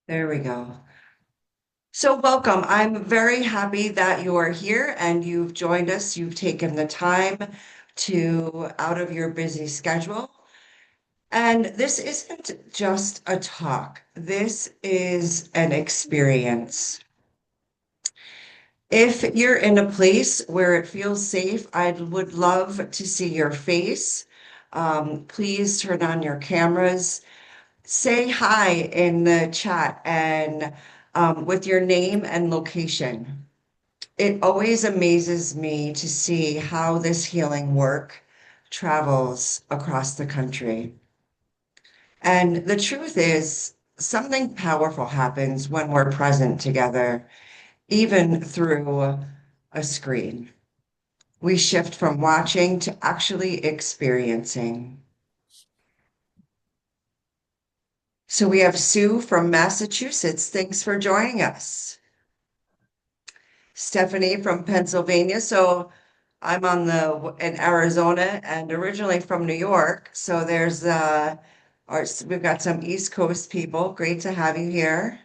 There we go. So, welcome. I'm very happy that you are here and you've joined us. You've taken the time to out of your busy schedule. And this isn't just a talk. This is an experience. If you're in a place where it feels safe, I would love to see your face. Please turn on your cameras. Say hi in the chat and with your name and location. It always amazes me to see how this healing work travels across the country. And the truth is, something powerful happens when we're present together, even through a screen. We shift from watching to actually experiencing. So we have Sue from Massachusetts. Thanks for joining us. Stephanie from Pennsylvania. So I'm in Arizona and originally from New York. So we've got some East Coast people. Great to have you here.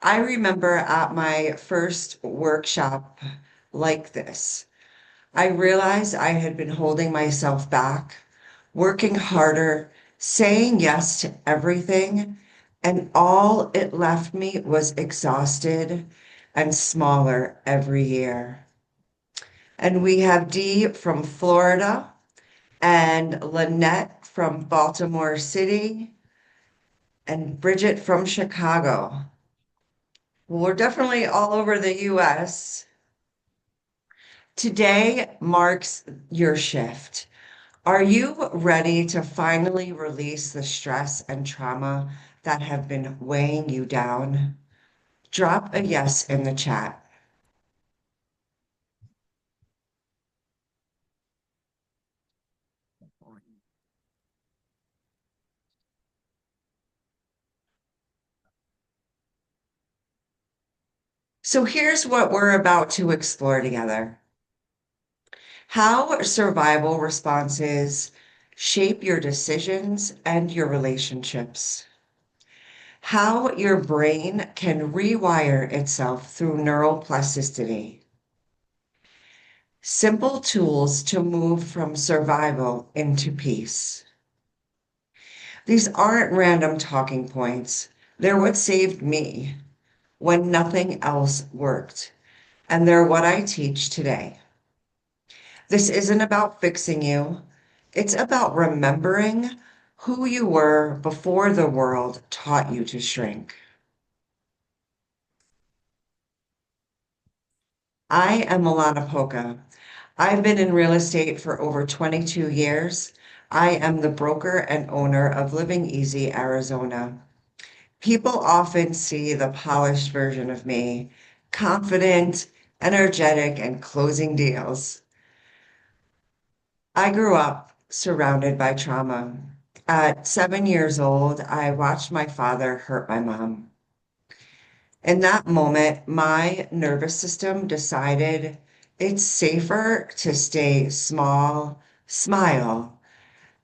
I remember at my first workshop like this, I realized I had been holding myself back, working harder, saying yes to everything, and all it left me was exhausted and smaller every year. And we have Dee from Florida and Lynette from Baltimore City and Bridget from Chicago. Well, we're definitely all over the US. Today marks your shift. Are you ready to finally release the stress and trauma that have been weighing you down? Drop a yes in the chat. So here's what we're about to explore together. How survival responses shape your decisions and your relationships. How your brain can rewire itself through neuroplasticity. Simple tools to move from survival into peace. These aren't random talking points. They're what saved me when nothing else worked. And they're what I teach today. This isn't about fixing you. It's about remembering who you were before the world taught you to shrink. I am Milana Poca. I've been in real estate for over 22 years. I am the broker and owner of Living Easy, Arizona. People often see the polished version of me, confident, energetic, and closing deals. I grew up surrounded by trauma. At 7 years old, I watched my father hurt my mom. In that moment, my nervous system decided it's safer to stay small, smile,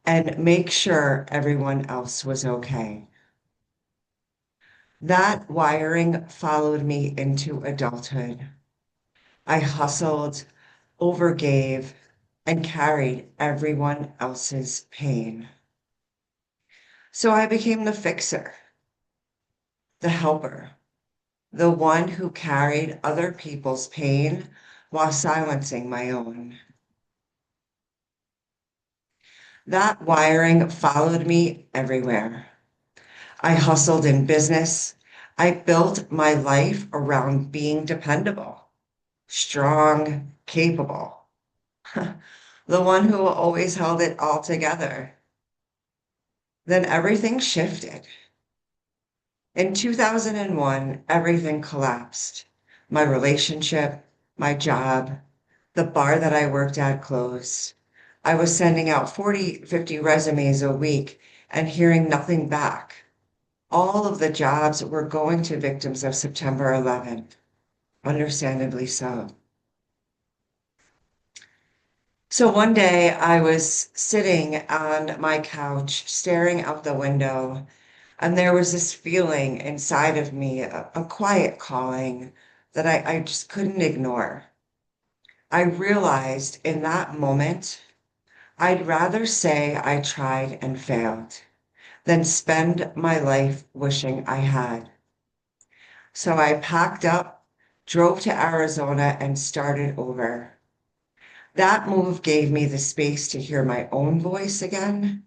and make sure everyone else was okay. That wiring followed me into adulthood. I hustled, overgave, and carried everyone else's pain. So I became the fixer, the helper, the one who carried other people's pain while silencing my own. That wiring followed me everywhere. I hustled in business. I built my life around being dependable, strong, capable, the one who always held it all together. Then everything shifted. In 2001, everything collapsed. My relationship, my job, the bar that I worked at closed. I was sending out 40, 50 resumes a week and hearing nothing back. All of the jobs were going to victims of September 11th, understandably so. So one day I was sitting on my couch, staring out the window. And there was this feeling inside of me, a quiet calling that I just couldn't ignore. I realized in that moment, I'd rather say I tried and failed than spend my life wishing I had. So I packed up, drove to Arizona, and started over. That move gave me the space to hear my own voice again.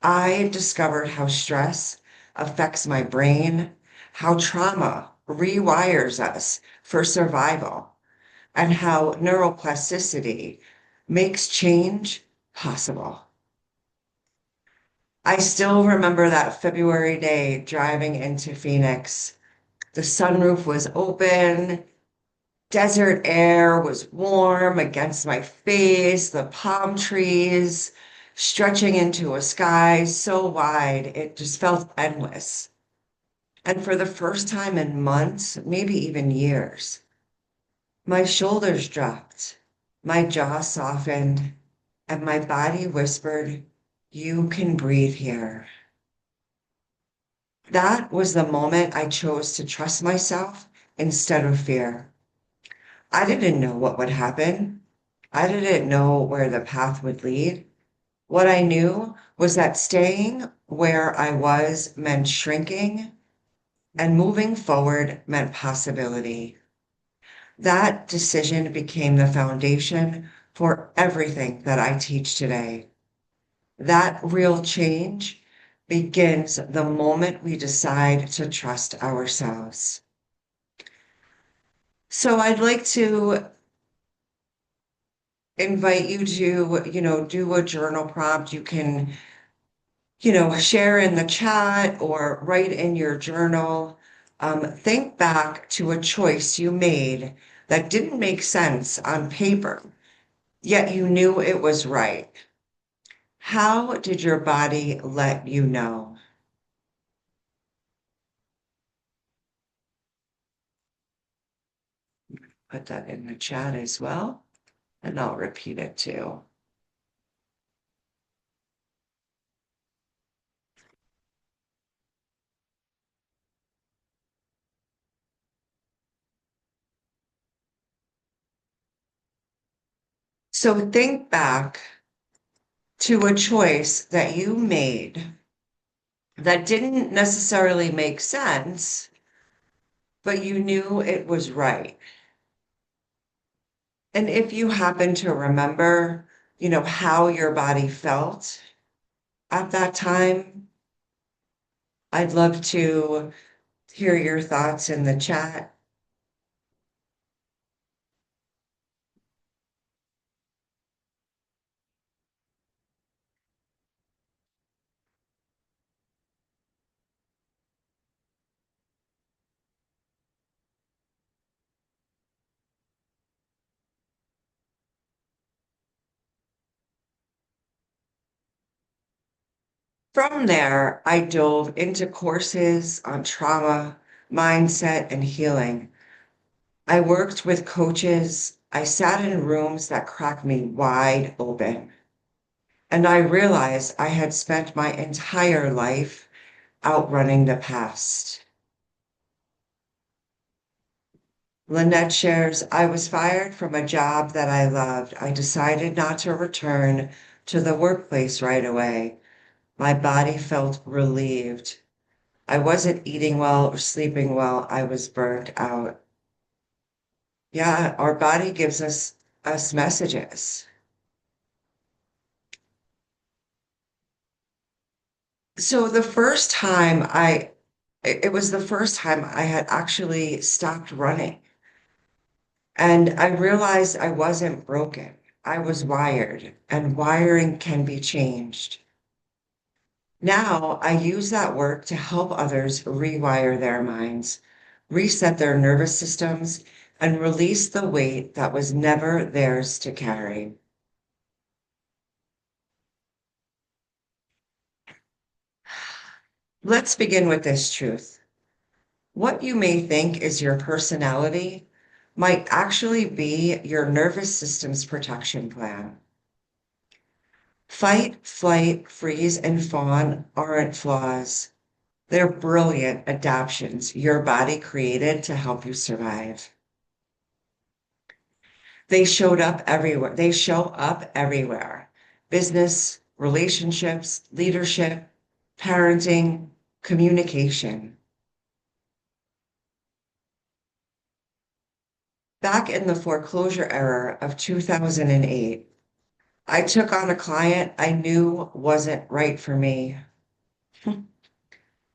I discovered how stress affects my brain, how trauma rewires us for survival, and how neuroplasticity makes change possible. I still remember that February day driving into Phoenix. The sunroof was open, desert air was warm against my face, the palm trees stretching into a sky so wide it just felt endless. And for the first time in months, maybe even years, my shoulders dropped, my jaw softened, and my body whispered, "You can breathe here." That was the moment I chose to trust myself instead of fear. I didn't know what would happen. I didn't know where the path would lead. What I knew was that staying where I was meant shrinking and moving forward meant possibility. That decision became the foundation for everything that I teach today. That real change begins the moment we decide to trust ourselves. So I'd like to invite you to, do a journal prompt. You can, share in the chat or write in your journal. Think back to a choice you made that didn't make sense on paper, yet you knew it was right. How did your body let you know? Put that in the chat as well, and I'll repeat it too. So think back to a choice that you made that didn't necessarily make sense, but you knew it was right. And if you happen to remember, how your body felt at that time, I'd love to hear your thoughts in the chat. From there, I dove into courses on trauma, mindset, and healing. I worked with coaches. I sat in rooms that cracked me wide open. And I realized I had spent my entire life outrunning the past. Lynette shares, I was fired from a job that I loved. I decided not to return to the workplace right away. My body felt relieved. I wasn't eating well or sleeping well. I was burnt out. Yeah, our body gives us messages. So the first time it was the first time I had actually stopped running. And I realized I wasn't broken. I was wired, and wiring can be changed. Now I use that work to help others rewire their minds, reset their nervous systems, and release the weight that was never theirs to carry. Let's begin with this truth. What you may think is your personality might actually be your nervous system's protection plan. Fight, flight, freeze, and fawn aren't flaws. They're brilliant adaptations your body created to help you survive. They show up everywhere. Business, relationships, leadership, parenting, communication. Back in the foreclosure era of 2008, I took on a client I knew wasn't right for me.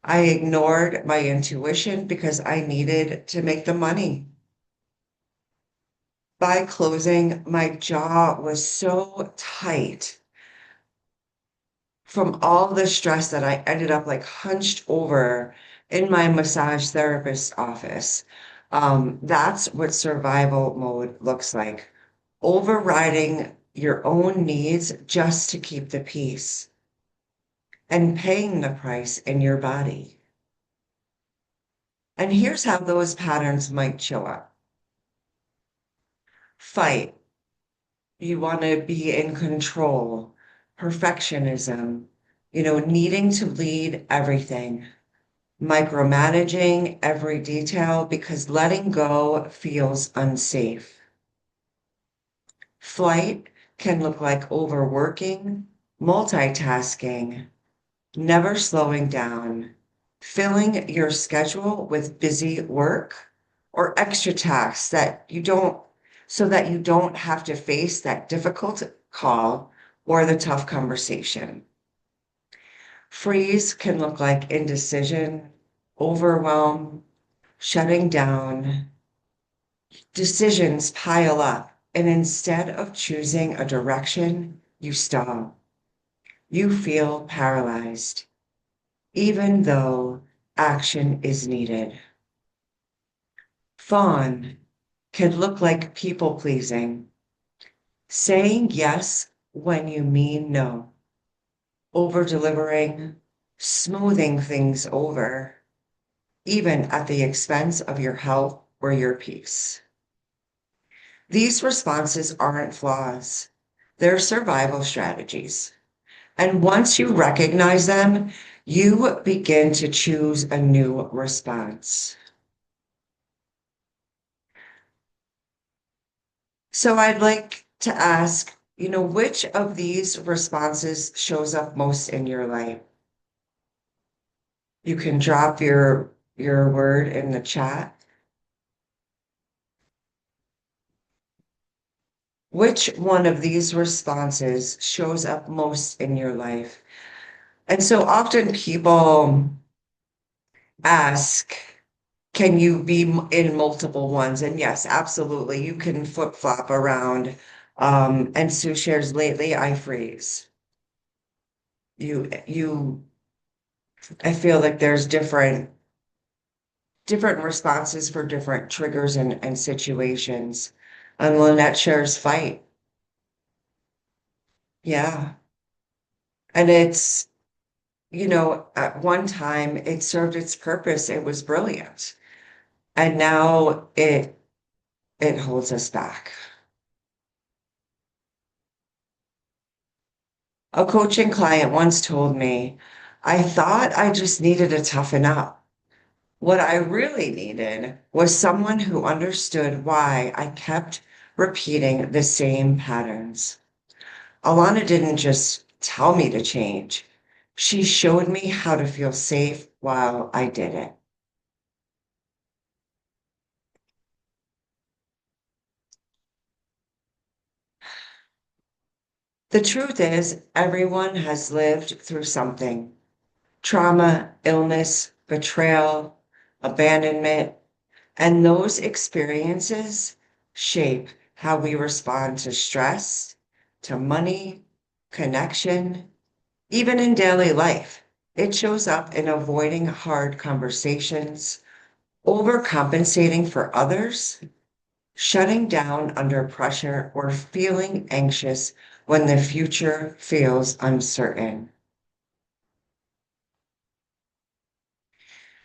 I ignored my intuition because I needed to make the money. By closing, my jaw was so tight from all the stress that I ended up like hunched over in my massage therapist's office. That's what survival mode looks like. Overriding your own needs just to keep the peace and paying the price in your body. And here's how those patterns might show up. Fight. You want to be in control. Perfectionism. Needing to lead everything. Micromanaging every detail because letting go feels unsafe. Flight can look like overworking, multitasking, never slowing down, filling your schedule with busy work or extra tasks so that you don't have to face that difficult call or the tough conversation. Freeze can look like indecision, overwhelm, shutting down. Decisions pile up, and instead of choosing a direction, you stall. You feel paralyzed, even though action is needed. Fawn can look like people pleasing, saying yes when you mean no, over delivering, smoothing things over, even at the expense of your health or your peace. These responses aren't flaws, they're survival strategies. And once you recognize them, you begin to choose a new response. So I'd like to ask, which of these responses shows up most in your life? You can drop your word in the chat. Which one of these responses shows up most in your life? And so often people ask, can you be in multiple ones? And yes, absolutely. You can flip-flop around. And Sue shares lately, I freeze. You, I feel like there's different responses for different triggers and situations. And Lynette shares fight. Yeah. And at one time it served its purpose. It was brilliant. And now it holds us back. A coaching client once told me, I thought I just needed to toughen up. What I really needed was someone who understood why I kept repeating the same patterns. Alana didn't just tell me to change. She showed me how to feel safe while I did it. The truth is, everyone has lived through something: trauma, illness, betrayal, abandonment, and those experiences shape how we respond to stress, to money, connection, even in daily life. It shows up in avoiding hard conversations, overcompensating for others, shutting down under pressure, or feeling anxious when the future feels uncertain.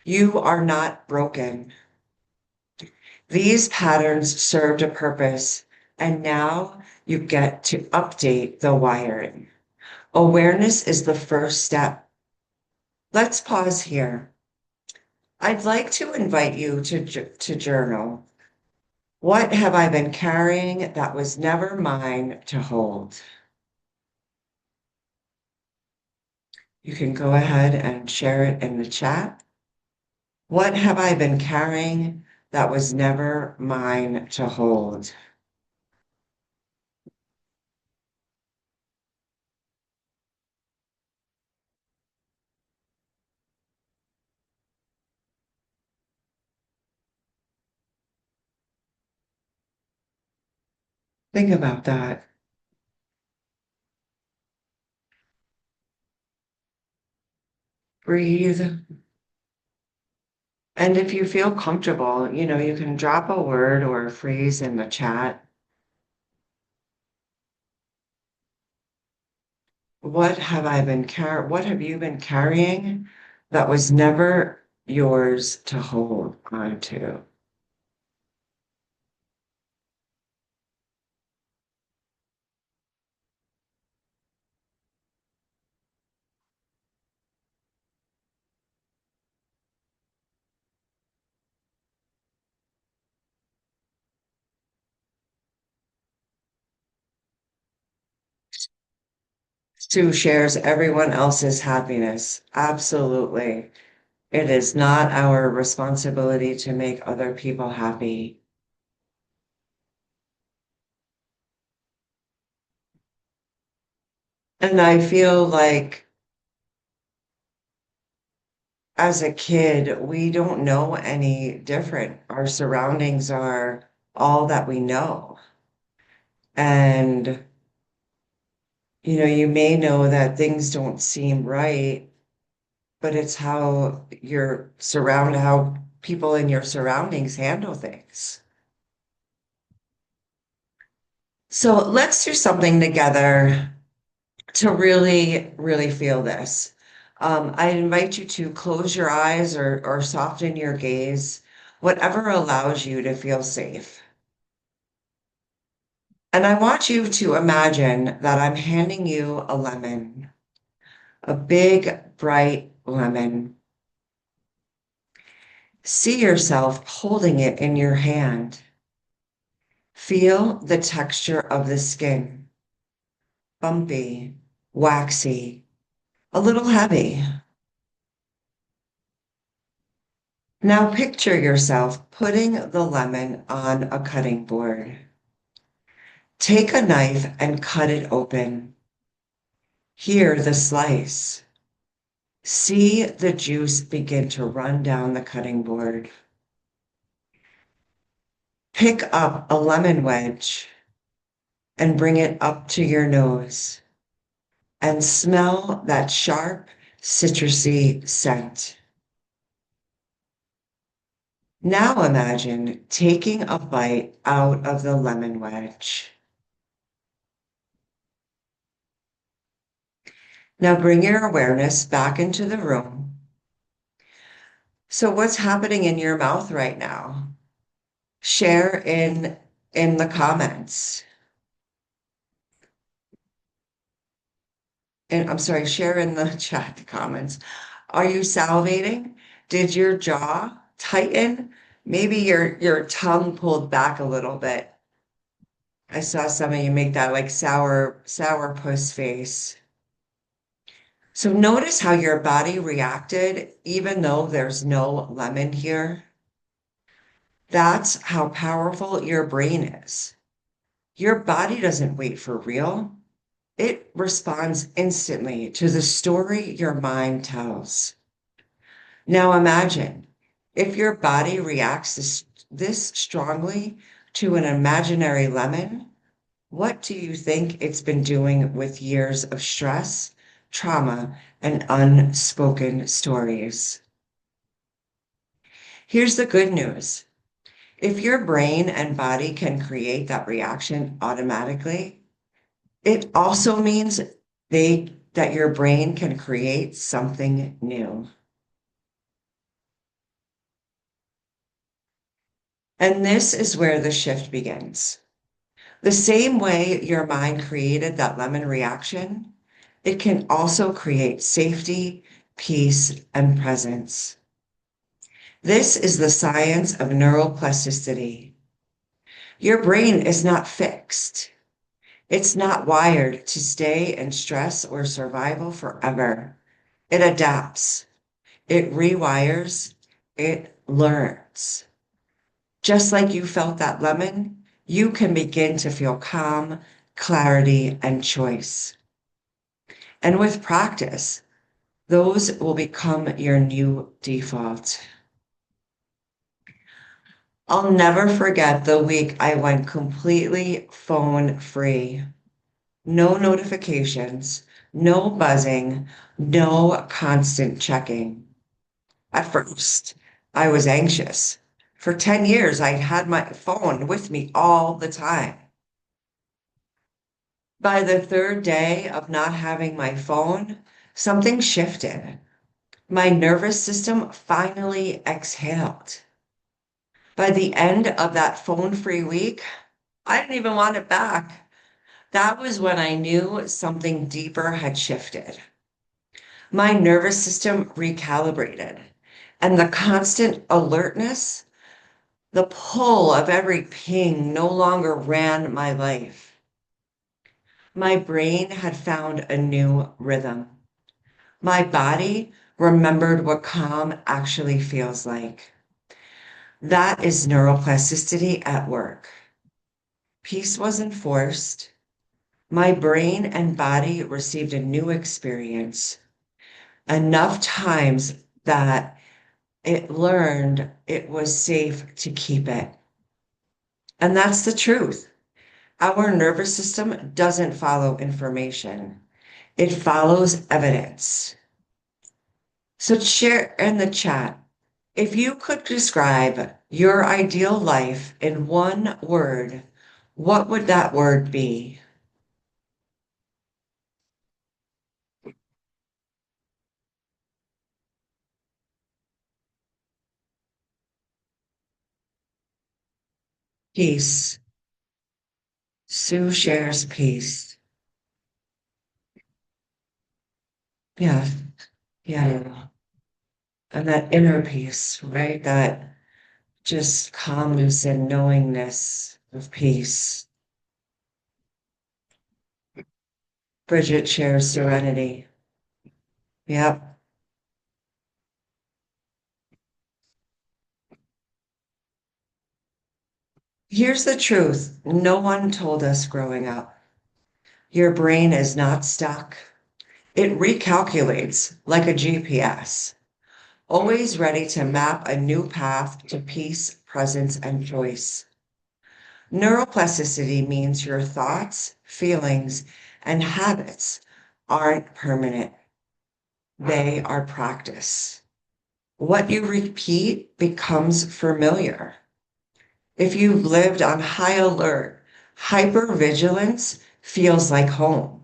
You are not broken. These patterns served a purpose, and now you get to update the wiring. Awareness is the first step. Let's pause here. I'd like to invite you to journal. What have I been carrying that was never mine to hold? You can go ahead and share it in the chat. What have I been carrying that was never mine to hold? Think about that. Breathe. And if you feel comfortable, you can drop a word or a phrase in the chat. What have you been carrying that was never yours to hold on to? Sue shares everyone else's happiness. Absolutely. It is not our responsibility to make other people happy. And I feel like as a kid, we don't know any different. Our surroundings are all that we know. And, you may know that things don't seem right, but it's how people in your surroundings handle things. So let's do something together to really, really feel this. I invite you to close your eyes or soften your gaze, whatever allows you to feel safe. And I want you to imagine that I'm handing you a lemon, a big, bright lemon. See yourself holding it in your hand. Feel the texture of the skin, bumpy, waxy, a little heavy. Now picture yourself putting the lemon on a cutting board. Take a knife and cut it open. Hear the slice. See the juice begin to run down the cutting board. Pick up a lemon wedge and bring it up to your nose and smell that sharp, citrusy scent. Now imagine taking a bite out of the lemon wedge. Now bring your awareness back into the room. So what's happening in your mouth right now? Share in the comments. And I'm sorry, share in the chat the comments. Are you salivating? Did your jaw tighten? Maybe your tongue pulled back a little bit. I saw some of you make that like sour puss face. So notice how your body reacted, even though there's no lemon here. That's how powerful your brain is. Your body doesn't wait for real. It responds instantly to the story your mind tells. Now imagine if your body reacts this strongly to an imaginary lemon, what do you think it's been doing with years of stress, trauma, and unspoken stories? Here's the good news. If your brain and body can create that reaction automatically, it also means that your brain can create something new. And this is where the shift begins. The same way your mind created that lemon reaction, it can also create safety, peace, and presence. This is the science of neuroplasticity. Your brain is not fixed. It's not wired to stay in stress or survival forever. It adapts, it rewires, it learns. Just like you felt that lemon, you can begin to feel calm, clarity, and choice. And with practice, those will become your new default. I'll never forget the week I went completely phone free. No notifications, no buzzing, no constant checking. At first, I was anxious. For 10 years, I'd had my phone with me all the time. By the third day of not having my phone, something shifted. My nervous system finally exhaled. By the end of that phone-free week, I didn't even want it back. That was when I knew something deeper had shifted. My nervous system recalibrated, and the constant alertness, the pull of every ping no longer ran my life. My brain had found a new rhythm. My body remembered what calm actually feels like. That is neuroplasticity at work. Peace wasn't forced. My brain and body received a new experience enough times that it learned it was safe to keep it. And that's the truth. Our nervous system doesn't follow information, it follows evidence. So, share in the chat. If you could describe your ideal life in one word, what would that word be? Peace. Sue shares peace. Yeah, yeah. And that inner peace, right? That just calmness and knowingness of peace. Bridget shares serenity. Yep. Here's the truth. No one told us growing up. Your brain is not stuck. It recalculates like a GPS, always ready to map a new path to peace, presence, and choice. Neuroplasticity means your thoughts, feelings, and habits aren't permanent. They are practice. What you repeat becomes familiar. If you've lived on high alert, hypervigilance feels like home.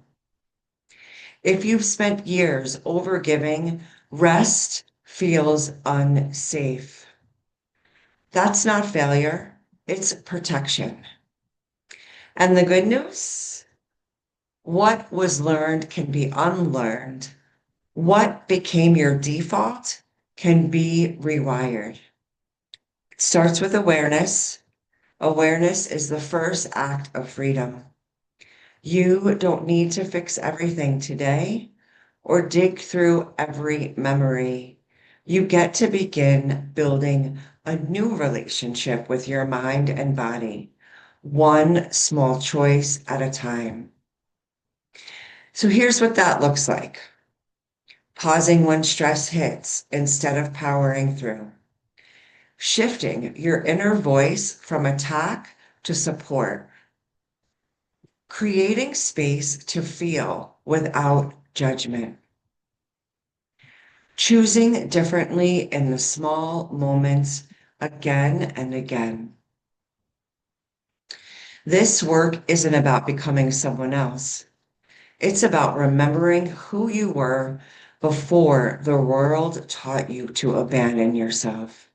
If you've spent years overgiving, rest feels unsafe. That's not failure, it's protection. And the good news, what was learned can be unlearned. What became your default can be rewired. It starts with awareness. Awareness is the first act of freedom. You don't need to fix everything today or dig through every memory. You get to begin building a new relationship with your mind and body, one small choice at a time. So here's what that looks like. Pausing when stress hits instead of powering through. Shifting your inner voice from attack to support. Creating space to feel without judgment. Choosing differently in the small moments again and again. This work isn't about becoming someone else. It's about remembering who you were before the world taught you to abandon yourself.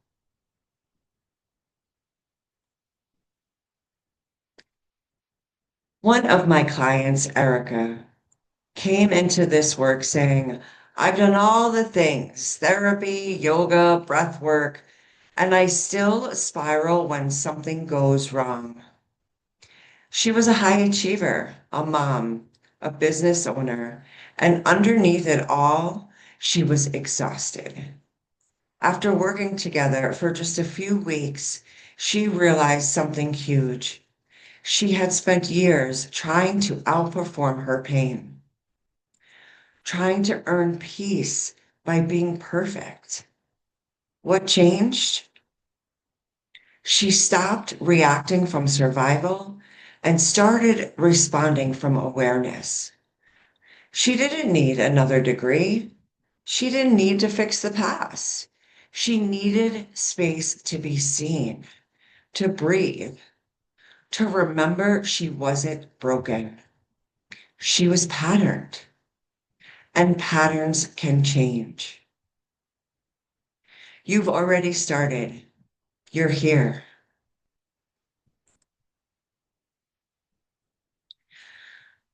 One of my clients, Erica, came into this work saying, I've done all the things, therapy, yoga, breath work. and I still spiral when something goes wrong. She was a high achiever, a mom, a business owner, and underneath it all, she was exhausted. After working together for just a few weeks, she realized something huge. She had spent years trying to outperform her pain, trying to earn peace by being perfect. What changed? She stopped reacting from survival and started responding from awareness. She didn't need another degree. She didn't need to fix the past. She needed space to be seen, to breathe, to remember she wasn't broken. She was patterned, and patterns can change. You've already started. You're here.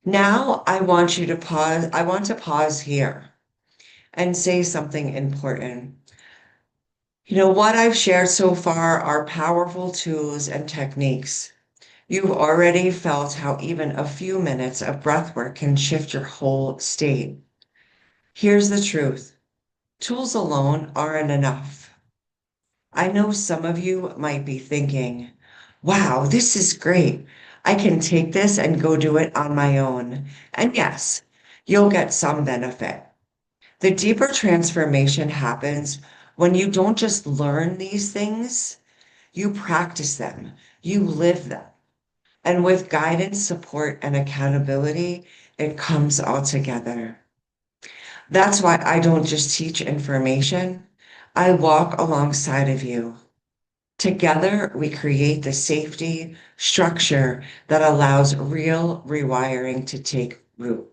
Now I want you to pause. I want to pause here and say something important. What I've shared so far are powerful tools and techniques. You've already felt how even a few minutes of breath work can shift your whole state. Here's the truth. Tools alone aren't enough. I know some of you might be thinking, wow, this is great. I can take this and go do it on my own. And yes, you'll get some benefit. The deeper transformation happens when you don't just learn these things, you practice them, you live them. And with guidance, support, and accountability, it comes all together. That's why I don't just teach information, I walk alongside of you. Together, we create the safety structure that allows real rewiring to take root.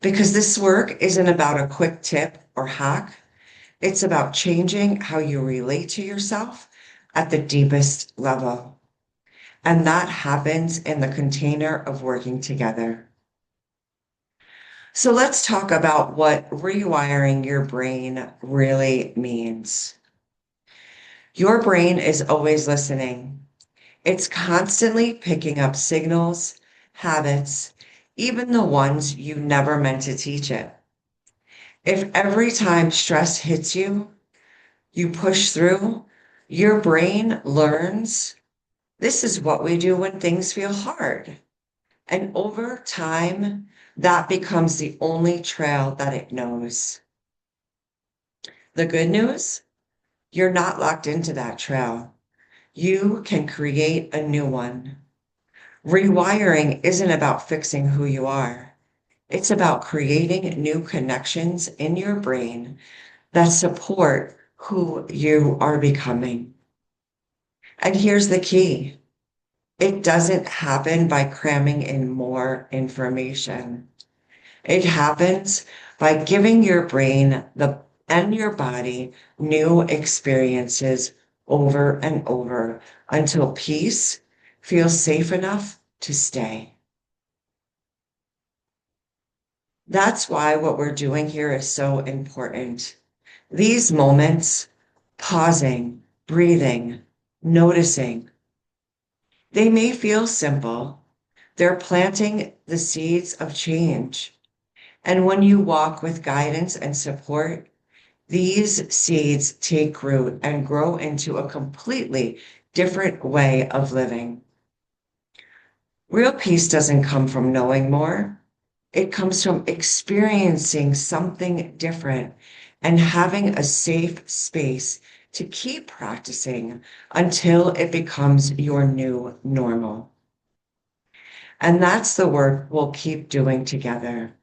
Because this work isn't about a quick tip or hack, it's about changing how you relate to yourself at the deepest level. And that happens in the container of working together. So let's talk about what rewiring your brain really means. Your brain is always listening. It's constantly picking up signals, habits, even the ones you never meant to teach it. If every time stress hits you, you push through, your brain learns this is what we do when things feel hard. And over time, that becomes the only trail that it knows. The good news, you're not locked into that trail. You can create a new one. Rewiring isn't about fixing who you are. It's about creating new connections in your brain that support who you are becoming. And here's the key. It doesn't happen by cramming in more information. It happens by giving your brain and your body new experiences over and over until peace feels safe enough to stay. That's why what we're doing here is so important. These moments, pausing, breathing, noticing, they may feel simple. They're planting the seeds of change. And when you walk with guidance and support, these seeds take root and grow into a completely different way of living. Real peace doesn't come from knowing more. It comes from experiencing something different and having a safe space to keep practicing until it becomes your new normal. And that's the work we'll keep doing together.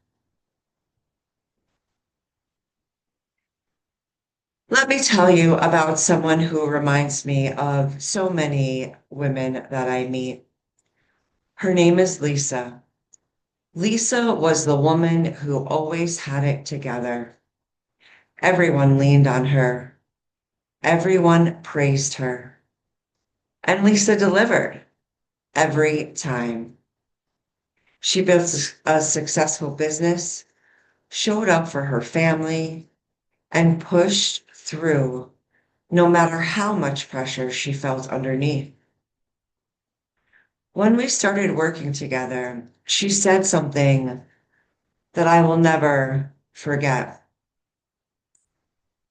Let me tell you about someone who reminds me of so many women that I meet. Her name is Lisa. Lisa was the woman who always had it together. Everyone leaned on her. Everyone praised her. And Lisa delivered every time. She built a successful business, showed up for her family, and pushed through no matter how much pressure she felt underneath. When we started working together, she said something that I will never forget.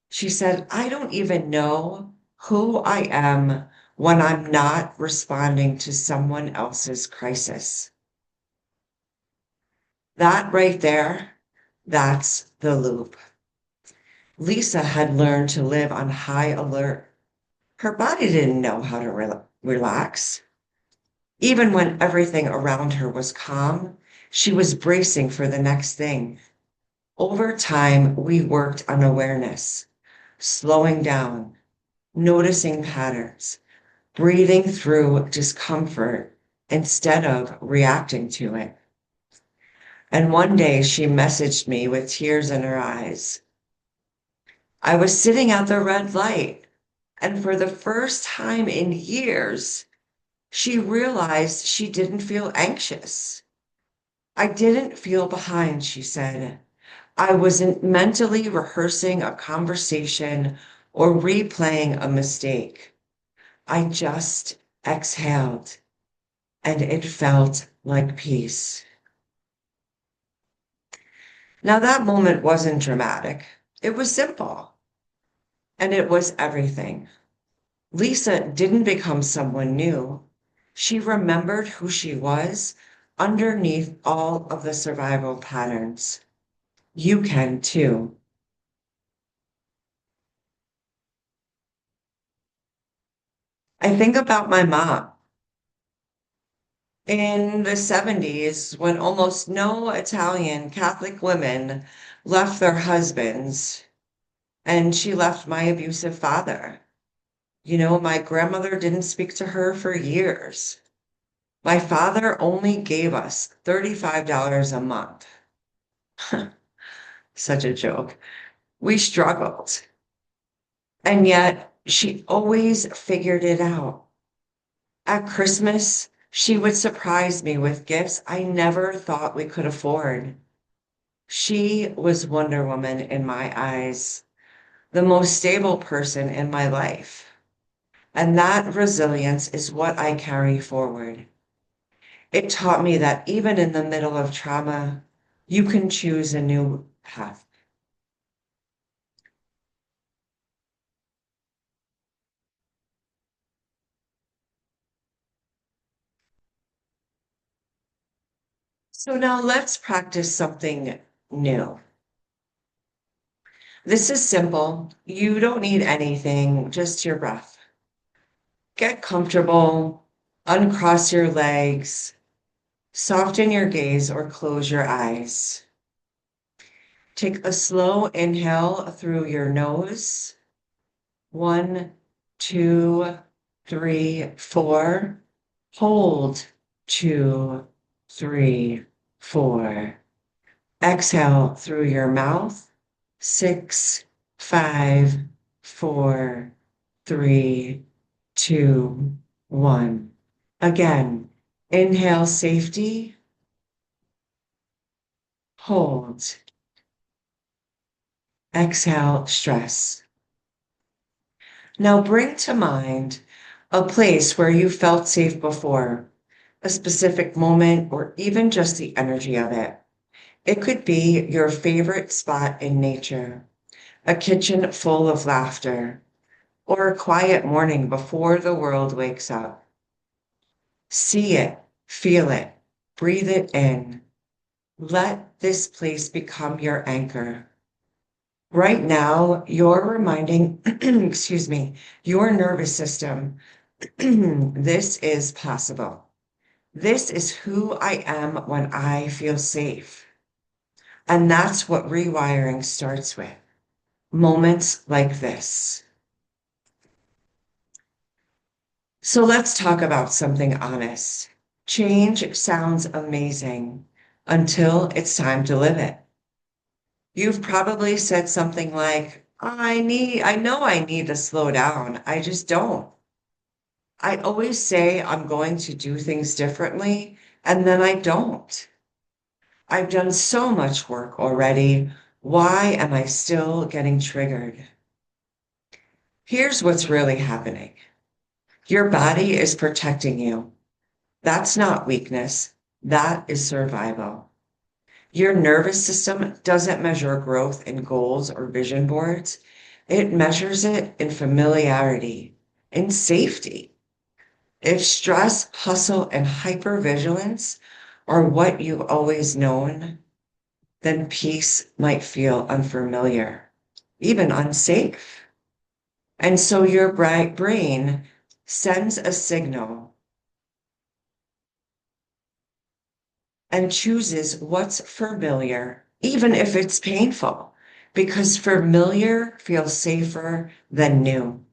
She said, I don't even know who I am when I'm not responding to someone else's crisis. That right there, that's the loop. Lisa had learned to live on high alert. Her body didn't know how to relax. Even when everything around her was calm, she was bracing for the next thing. Over time, we worked on awareness, slowing down, noticing patterns, breathing through discomfort instead of reacting to it. And one day she messaged me with tears in her eyes. I was sitting at the red light, and for the first time in years, she realized she didn't feel anxious. I didn't feel behind, she said. I wasn't mentally rehearsing a conversation or replaying a mistake. I just exhaled, and it felt like peace. Now, that moment wasn't dramatic. It was simple, and it was everything. Lisa didn't become someone new. She remembered who she was underneath all of the survival patterns. You can too. I think about my mom in the 70s when almost no Italian Catholic women left their husbands, and she left my abusive father. My grandmother didn't speak to her for years. My father only gave us $35 a month. Such a joke. We struggled. And yet she always figured it out. At Christmas, she would surprise me with gifts I never thought we could afford. She was Wonder Woman in my eyes, the most stable person in my life. And that resilience is what I carry forward. It taught me that even in the middle of trauma, you can choose a new path. So now let's practice something new. This is simple. You don't need anything, just your breath. Get comfortable, uncross your legs, soften your gaze or close your eyes. Take a slow inhale through your nose. 1, 2, 3, 4. Hold. 2, 3, 4. Exhale through your mouth. 6, 5, 4, 3, 2, 1. Again, inhale safety, hold, exhale stress. Now bring to mind a place where you felt safe before, a specific moment, or even just the energy of it. It could be your favorite spot in nature, a kitchen full of laughter, or a quiet morning before the world wakes up. See it, feel it, breathe it in. Let this place become your anchor. Right now, you're reminding, excuse me, your nervous system, this is possible. This is who I am when I feel safe. And that's what rewiring starts with. Moments like this. So let's talk about something honest. Change sounds amazing until it's time to live it. You've probably said something like, I know I need to slow down. I just don't. I always say I'm going to do things differently, and then I don't. I've done so much work already. Why am I still getting triggered? Here's what's really happening. Your body is protecting you. That's not weakness. That is survival. Your nervous system doesn't measure growth in goals or vision boards. It measures it in familiarity, in safety. If stress, hustle, and hypervigilance are what you've always known, then peace might feel unfamiliar, even unsafe. And so your brain sends a signal and chooses what's familiar, even if it's painful, because familiar feels safer than new.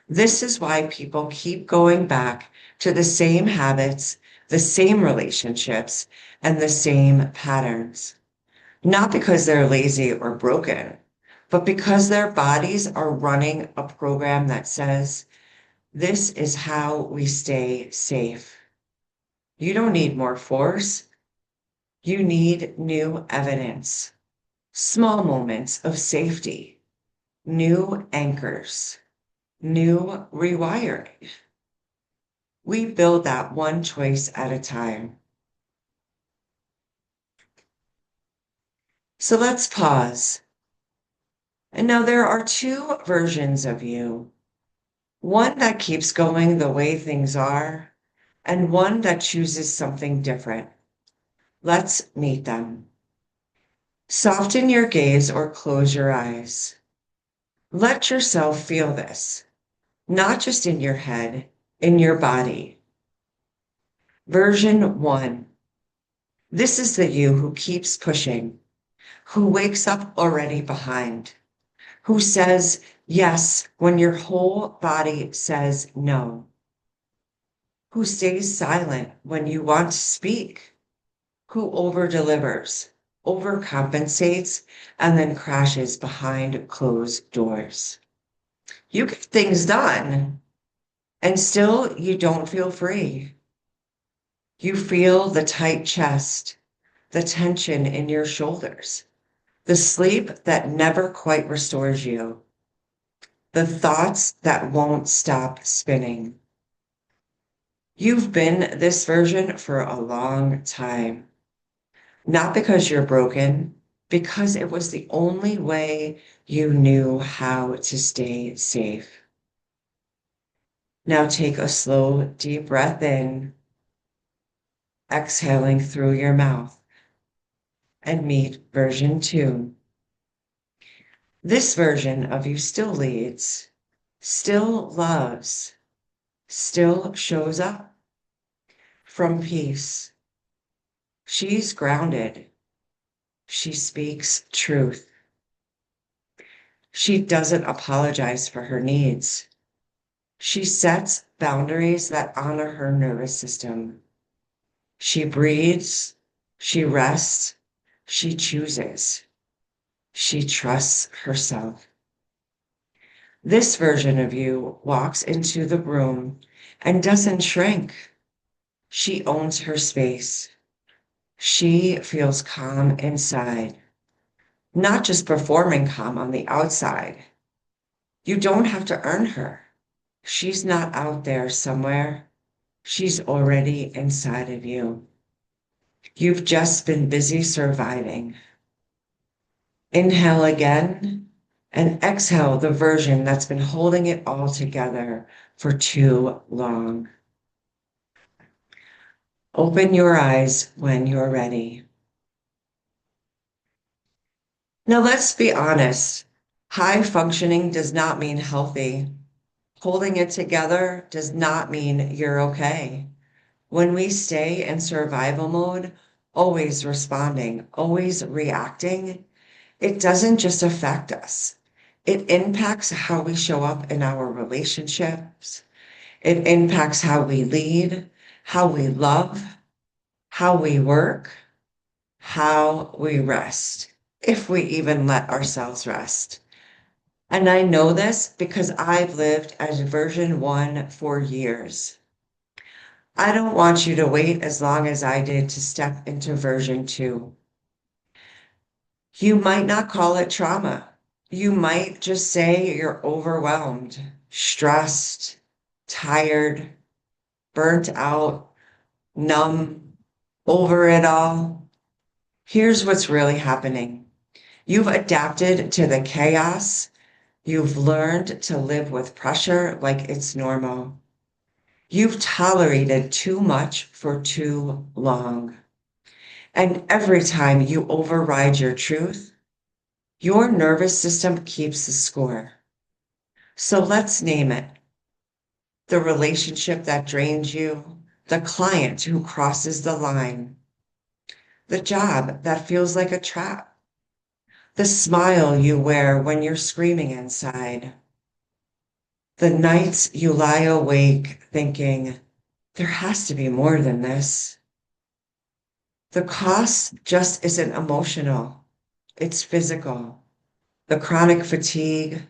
This is why people keep going back to the same habits, the same relationships, and the same patterns. Not because they're lazy or broken, but because their bodies are running a program that says, this is how we stay safe. You don't need more force. You need new evidence, small moments of safety, new anchors, new rewiring. We build that one choice at a time. So let's pause. And now there are two versions of you. One that keeps going the way things are, and one that chooses something different. Let's meet them. Soften your gaze or close your eyes. Let yourself feel this, not just in your head, in your body. Version one. This is the you who keeps pushing, who wakes up already behind, who says yes when your whole body says no, who stays silent when you want to speak, who over-delivers, overcompensates, and then crashes behind closed doors. You get things done, and still you don't feel free. You feel the tight chest, the tension in your shoulders, the sleep that never quite restores you, the thoughts that won't stop spinning. You've been this version for a long time, not because you're broken, because it was the only way you knew how to stay safe. Now take a slow, deep breath in, exhaling through your mouth, and meet version two. This version of you still leads, still loves, still shows up from peace. She's grounded. She speaks truth. She doesn't apologize for her needs. She sets boundaries that honor her nervous system. She breathes. She rests. She chooses. She trusts herself. This version of you walks into the room and doesn't shrink. She owns her space. She feels calm inside, not just performing calm on the outside. You don't have to earn her. She's not out there somewhere. She's already inside of you. You've just been busy surviving. Inhale again and exhale the version that's been holding it all together for too long. Open your eyes when you're ready. Now let's be honest. High functioning does not mean healthy. Holding it together does not mean you're okay. When we stay in survival mode, always responding, always reacting, it doesn't just affect us. It impacts how we show up in our relationships. It impacts how we lead, how we love, how we work, how we rest, if we even let ourselves rest. And I know this because I've lived as version one for years. I don't want you to wait as long as I did to step into version two. You might not call it trauma. You might just say you're overwhelmed, stressed, tired, burnt out, numb, over it all. Here's what's really happening. You've adapted to the chaos. You've learned to live with pressure like it's normal. You've tolerated too much for too long. And every time you override your truth, your nervous system keeps the score. So let's name it: the relationship that drains you, the client who crosses the line, the job that feels like a trap, the smile you wear when you're screaming inside, the nights you lie awake thinking, there has to be more than this. The cost just isn't emotional, it's physical. The chronic fatigue,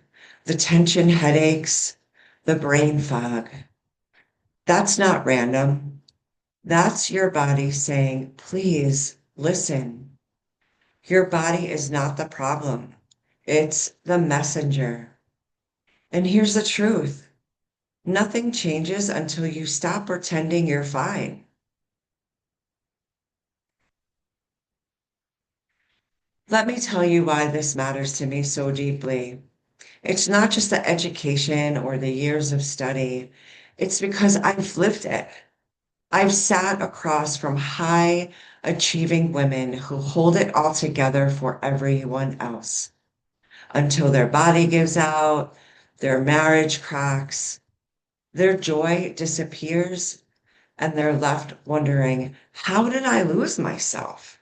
the tension headaches, the brain fog. That's not random. That's your body saying, please listen. Your body is not the problem. It's the messenger. And here's the truth. Nothing changes until you stop pretending you're fine. Let me tell you why this matters to me so deeply. It's not just the education or the years of study. It's because I've lived it. I've sat across from high achieving women who hold it all together for everyone else until their body gives out, their marriage cracks, their joy disappears, and they're left wondering, how did I lose myself?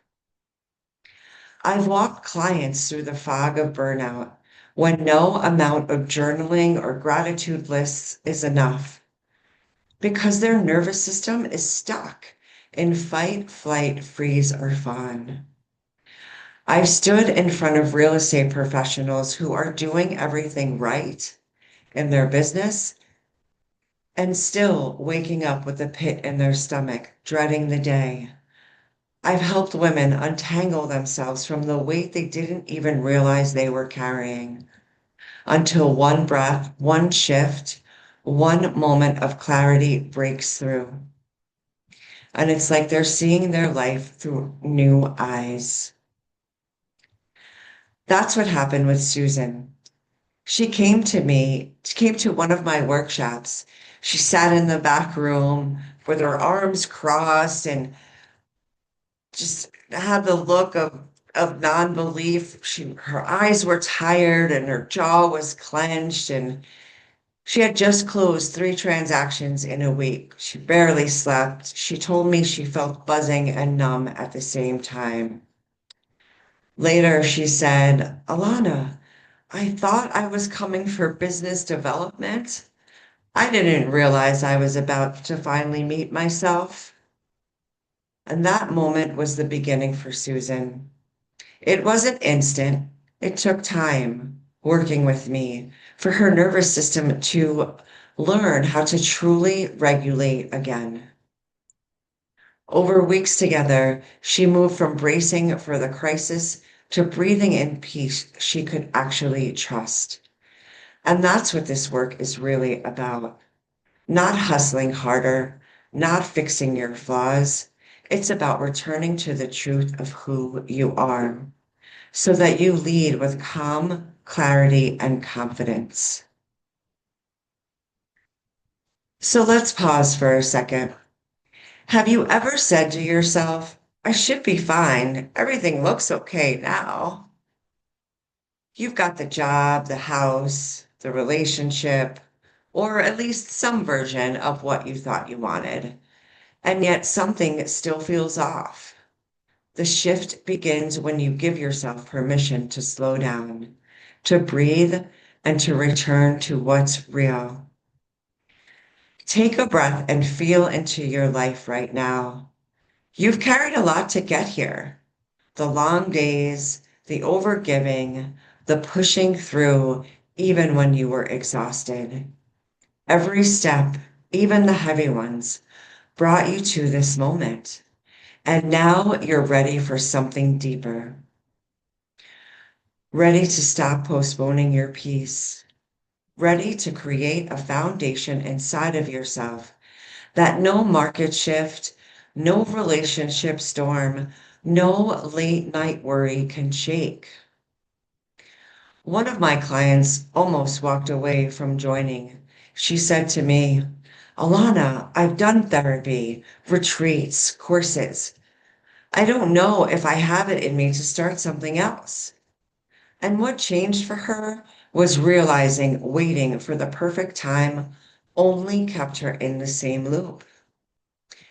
I've walked clients through the fog of burnout when no amount of journaling or gratitude lists is enough because their nervous system is stuck in fight, flight, freeze, or fawn. I've stood in front of real estate professionals who are doing everything right in their business and still waking up with a pit in their stomach, dreading the day. I've helped women untangle themselves from the weight they didn't even realize they were carrying until one breath, one shift, one moment of clarity breaks through. And it's like they're seeing their life through new eyes. That's what happened with Susan. She came to one of my workshops. She sat in the back room with her arms crossed and just had the look of non-belief. Her eyes were tired and her jaw was clenched, and she had just closed 3 transactions in a week. She barely slept. She told me she felt buzzing and numb at the same time. Later, she said, Alana, I thought I was coming for business development. I didn't realize I was about to finally meet myself. And that moment was the beginning for Susan. It wasn't instant. It took time working with me for her nervous system to learn how to truly regulate again. Over weeks together, she moved from bracing for the crisis to breathing in peace she could actually trust. And that's what this work is really about. Not hustling harder, not fixing your flaws. It's about returning to the truth of who you are so that you lead with calm, clarity, and confidence. So let's pause for a second. Have you ever said to yourself, I should be fine. Everything looks okay now. You've got the job, the house, the relationship, or at least some version of what you thought you wanted. And yet something still feels off. The shift begins when you give yourself permission to slow down, to breathe, and to return to what's real. Take a breath and feel into your life right now. You've carried a lot to get here. The long days, the overgiving, the pushing through, even when you were exhausted. Every step, even the heavy ones, brought you to this moment. And now you're ready for something deeper. ready to stop postponing your peace, ready to create a foundation inside of yourself that no market shift, no relationship storm, no late night worry can shake. One of my clients almost walked away from joining. She said to me, Alana, I've done therapy, retreats, courses. I don't know if I have it in me to start something else. And what changed for her was realizing waiting for the perfect time only kept her in the same loop.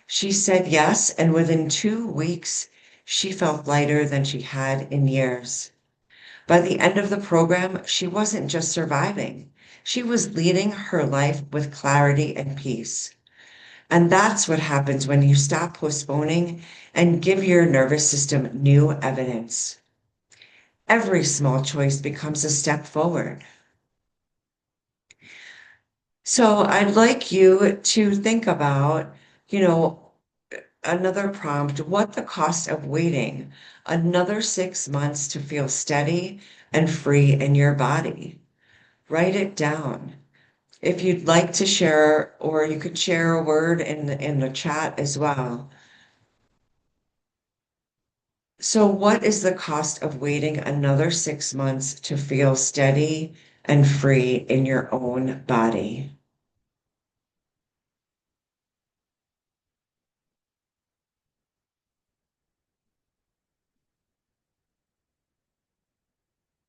She said yes, and within 2 weeks, she felt lighter than she had in years. By the end of the program, she wasn't just surviving, she was leading her life with clarity and peace. And that's what happens when you stop postponing and give your nervous system new evidence. Every small choice becomes a step forward. So I'd like you to think about, you know, another prompt, what the cost of waiting another 6 months to feel steady and free in your body. Write it down. If you'd like to share, or you could share a word in the chat as well. So what is the cost of waiting another 6 months to feel steady and free in your own body?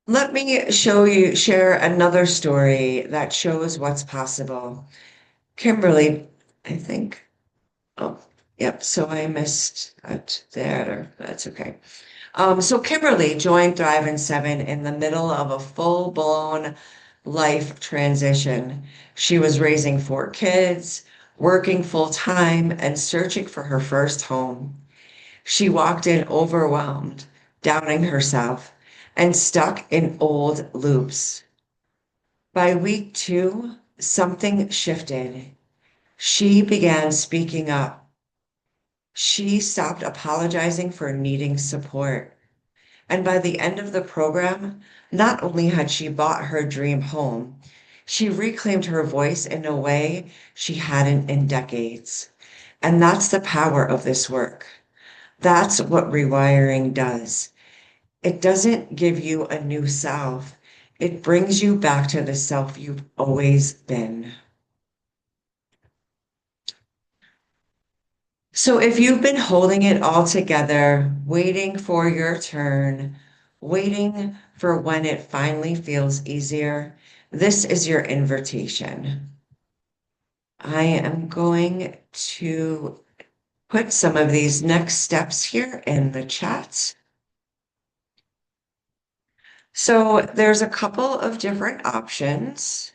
Let me share another story that shows what's possible. Kimberly, I think, oh, yep, so I missed that there. That's okay. So Kimberly joined Thrive in Seven in the middle of a full-blown life transition. She was raising four kids, working full-time, and searching for her first home. She walked in overwhelmed, doubting herself, and stuck in old loops. By week two, something shifted. She began speaking up. She stopped apologizing for needing support. And by the end of the program, not only had she bought her dream home, she reclaimed her voice in a way she hadn't in decades. And that's the power of this work. That's what rewiring does. It doesn't give you a new self. It brings you back to the self you've always been. So if you've been holding it all together, waiting for your turn, waiting for when it finally feels easier, this is your invitation. I am going to put some of these next steps here in the chat. So there's a couple of different options.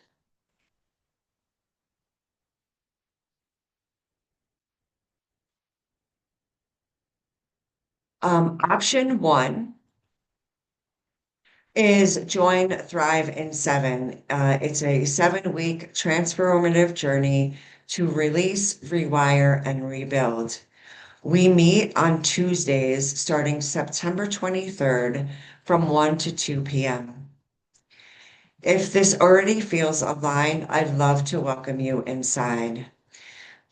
Option one is join Thrive in Seven. It's a 7 week transformative journey to release, rewire, and rebuild. We meet on Tuesdays starting September 23rd from 1 to 2 p.m. If this already feels aligned, I'd love to welcome you inside.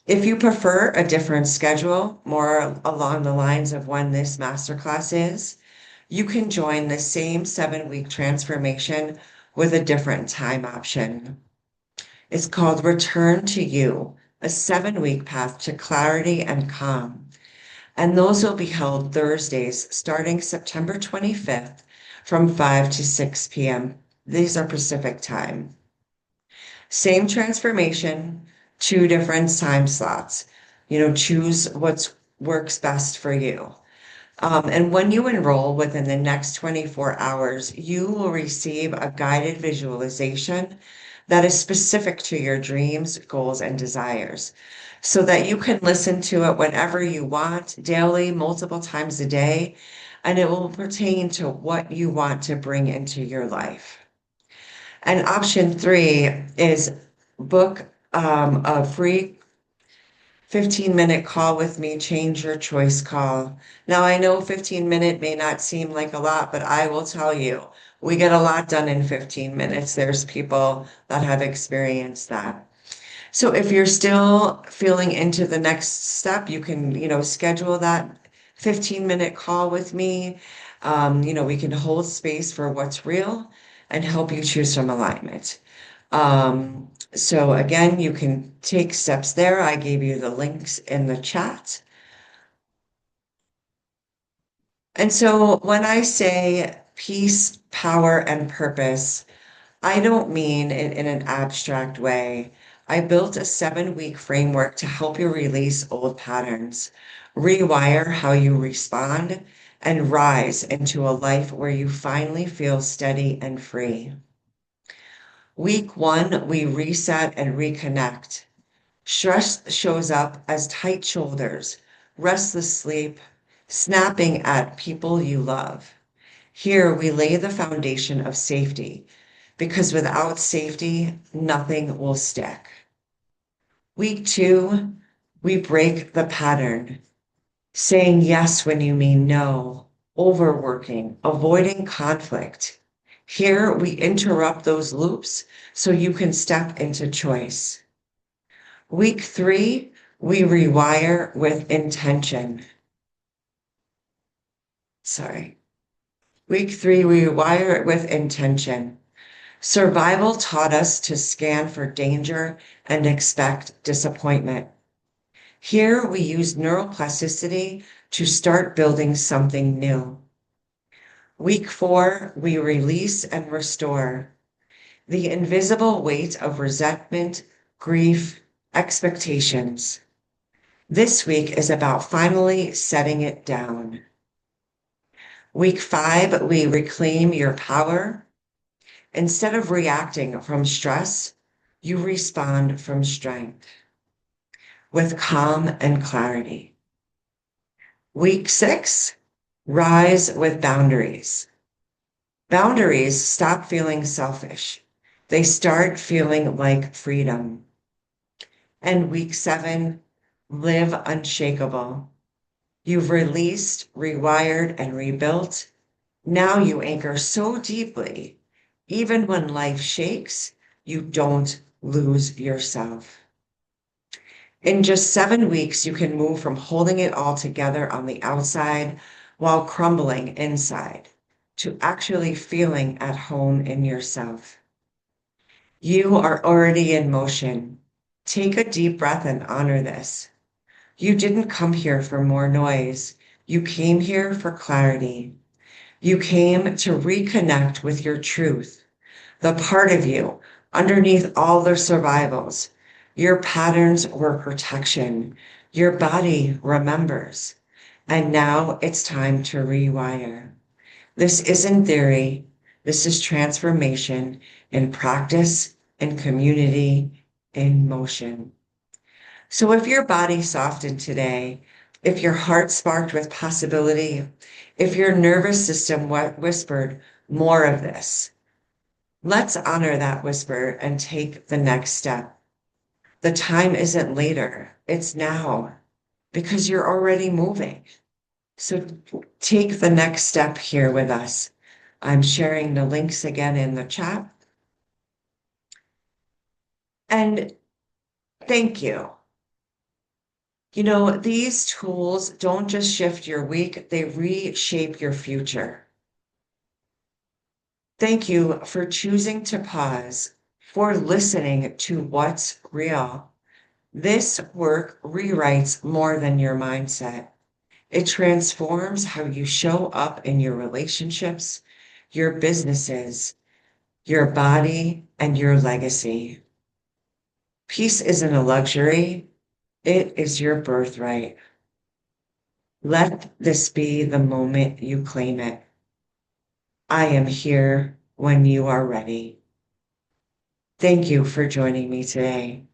If you prefer a different schedule, more along the lines of when this masterclass is, you can join the same 7 week transformation with a different time option. It's called Return to You, a 7 week path to clarity and calm. And those will be held Thursdays starting September 25th from 5 to 6 p.m. These are Pacific time. Same transformation, two different time slots. Choose what works best for you. And when you enroll within the next 24 hours, you will receive a guided visualization that is specific to your dreams, goals, and desires so that you can listen to it whenever you want, daily, multiple times a day, and it will pertain to what you want to bring into your life. And option three is book a free 15-minute call with me, change your choice call. Now, I know 15-minute may not seem like a lot, but I will tell you, We get a lot done in 15 minutes. There's people that have experienced that. So if you're still feeling into the next step, you can, schedule that 15-minute call with me. We can hold space for what's real and help you choose from alignment. So again, you can take steps there. I gave you the links in the chat. And so when I say peace, power, and purpose, I don't mean it in an abstract way. I built a 7-week framework to help you release old patterns, rewire how you respond, and rise into a life where you finally feel steady and free. Week 1, we reset and reconnect. Stress shows up as tight shoulders, restless sleep, snapping at people you love. Here we lay the foundation of safety, because without safety, nothing will stick. Week 2, we break the pattern, saying yes when you mean no, overworking, avoiding conflict. Here we interrupt those loops so you can step into choice. Week 3, we rewire with intention. Sorry. Week 3, we rewire it with intention. Survival taught us to scan for danger and expect disappointment. Here we use neuroplasticity to start building something new. Week 4, we release and restore. The invisible weight of resentment, grief, expectations. This week is about finally setting it down. Week 5, we reclaim your power. Instead of reacting from stress, you respond from strength with calm and clarity. Week 6, rise with boundaries. Boundaries stop feeling selfish. They start feeling like freedom. And week 7, live unshakable. You've released, rewired, and rebuilt. Now you anchor so deeply, even when life shakes, you don't lose yourself. In just 7 weeks, you can move from holding it all together on the outside while crumbling inside to actually feeling at home in yourself. You are already in motion. Take a deep breath and honor this. You didn't come here for more noise. You came here for clarity. You came to reconnect with your truth, the part of you underneath all the survivals. Your patterns were protection. Your body remembers. And now it's time to rewire. This isn't theory. This is transformation in practice, in community, in motion. So if your body softened today, if your heart sparked with possibility, if your nervous system whispered more of this, let's honor that whisper and take the next step. The time isn't later, it's now, because you're already moving. So take the next step here with us. I'm sharing the links again in the chat. And thank you. These tools don't just shift your week, they reshape your future. Thank you for choosing to pause, for listening to what's real. This work rewrites more than your mindset. It transforms how you show up in your relationships, your businesses, your body, and your legacy. Peace isn't a luxury, it is your birthright. Let this be the moment you claim it. I am here when you are ready. Thank you for joining me today.